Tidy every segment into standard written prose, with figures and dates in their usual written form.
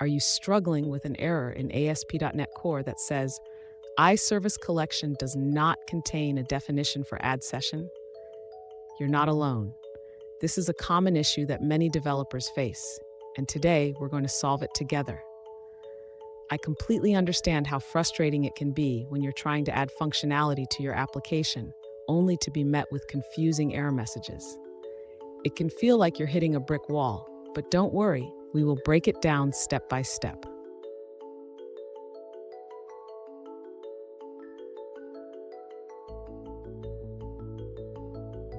Are you struggling with an error in ASP.NET Core that says, IServiceCollection does not contain a definition for AddSession? You're not alone. This is a common issue that many developers face, and today we're going to solve it together. I completely understand how frustrating it can be when you're trying to add functionality to your application, only to be met with confusing error messages. It can feel like you're hitting a brick wall, but don't worry, we will break it down step by step.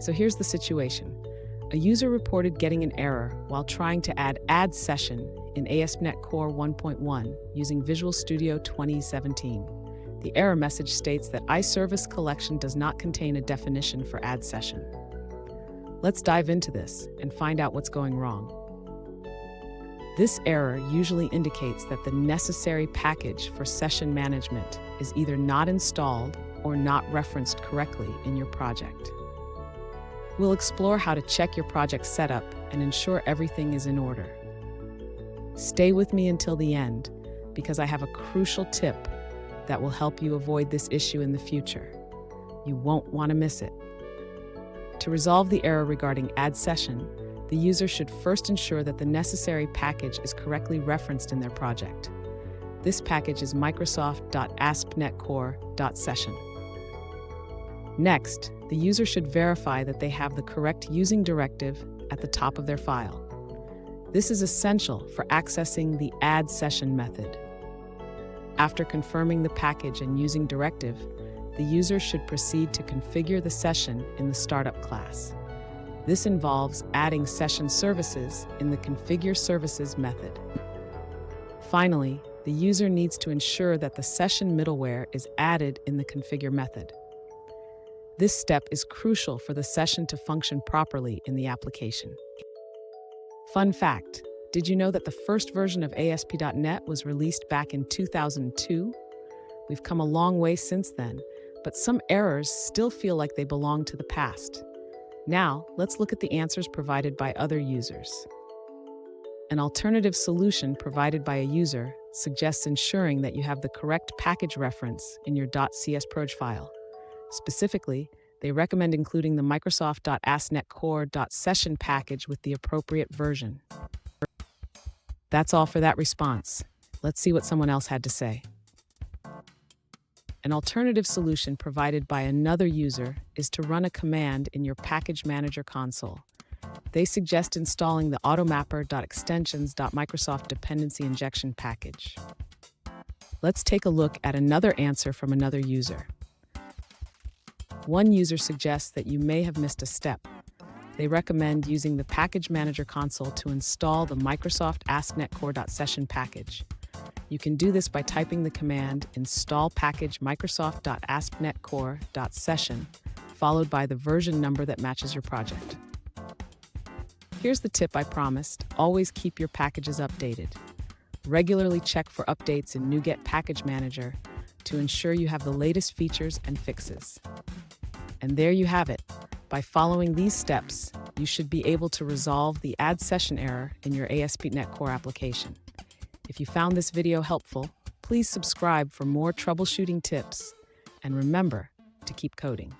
So here's the situation. A user reported getting an error while trying to add AddSession in ASP.NET Core 1.1 using Visual Studio 2017. The error message states that IServiceCollection does not contain a definition for AddSession. Let's dive into this and find out what's going wrong. This error usually indicates that the necessary package for session management is either not installed or not referenced correctly in your project. We'll explore how to check your project setup and ensure everything is in order. Stay with me until the end, because I have a crucial tip that will help you avoid this issue in the future. You won't want to miss it. To resolve the error regarding AddSession, the user should first ensure that the necessary package is correctly referenced in their project. This package is Microsoft.ASP.NET-Core.Session. Next, the user should verify that they have the correct using directive at the top of their file. This is essential for accessing the AddSession method. After confirming the package and using directive, the user should proceed to configure the session in the startup class. This involves adding session services in the configure services method. Finally, the user needs to ensure that the session middleware is added in the configure method. This step is crucial for the session to function properly in the application. Fun fact, did you know that the first version of ASP.NET was released back in 2002? We've come a long way since then, but some errors still feel like they belong to the past. Now, let's look at the answers provided by other users. An alternative solution provided by a user suggests ensuring that you have the correct package reference in your .csproj file. Specifically, they recommend including the Microsoft.ASP.NET-Core.Session package with the appropriate version. That's all for that response. Let's see what someone else had to say. An alternative solution provided by another user is to run a command in your Package Manager console. They suggest installing the automapper.extensions.microsoft dependency injection package. Let's take a look at another answer from another user. One user suggests that you may have missed a step. They recommend using the Package Manager console to install the Microsoft ASP.NET-Core.Session package. You can do this by typing the command install package Microsoft.ASP.NET-Core.Session, followed by the version number that matches your project. Here's the tip I promised: always keep your packages updated. Regularly check for updates in NuGet Package Manager to ensure you have the latest features and fixes. And there you have it. By following these steps, you should be able to resolve the AddSession error in your ASP.NET Core application. If you found this video helpful, please subscribe for more troubleshooting tips, and remember to keep coding.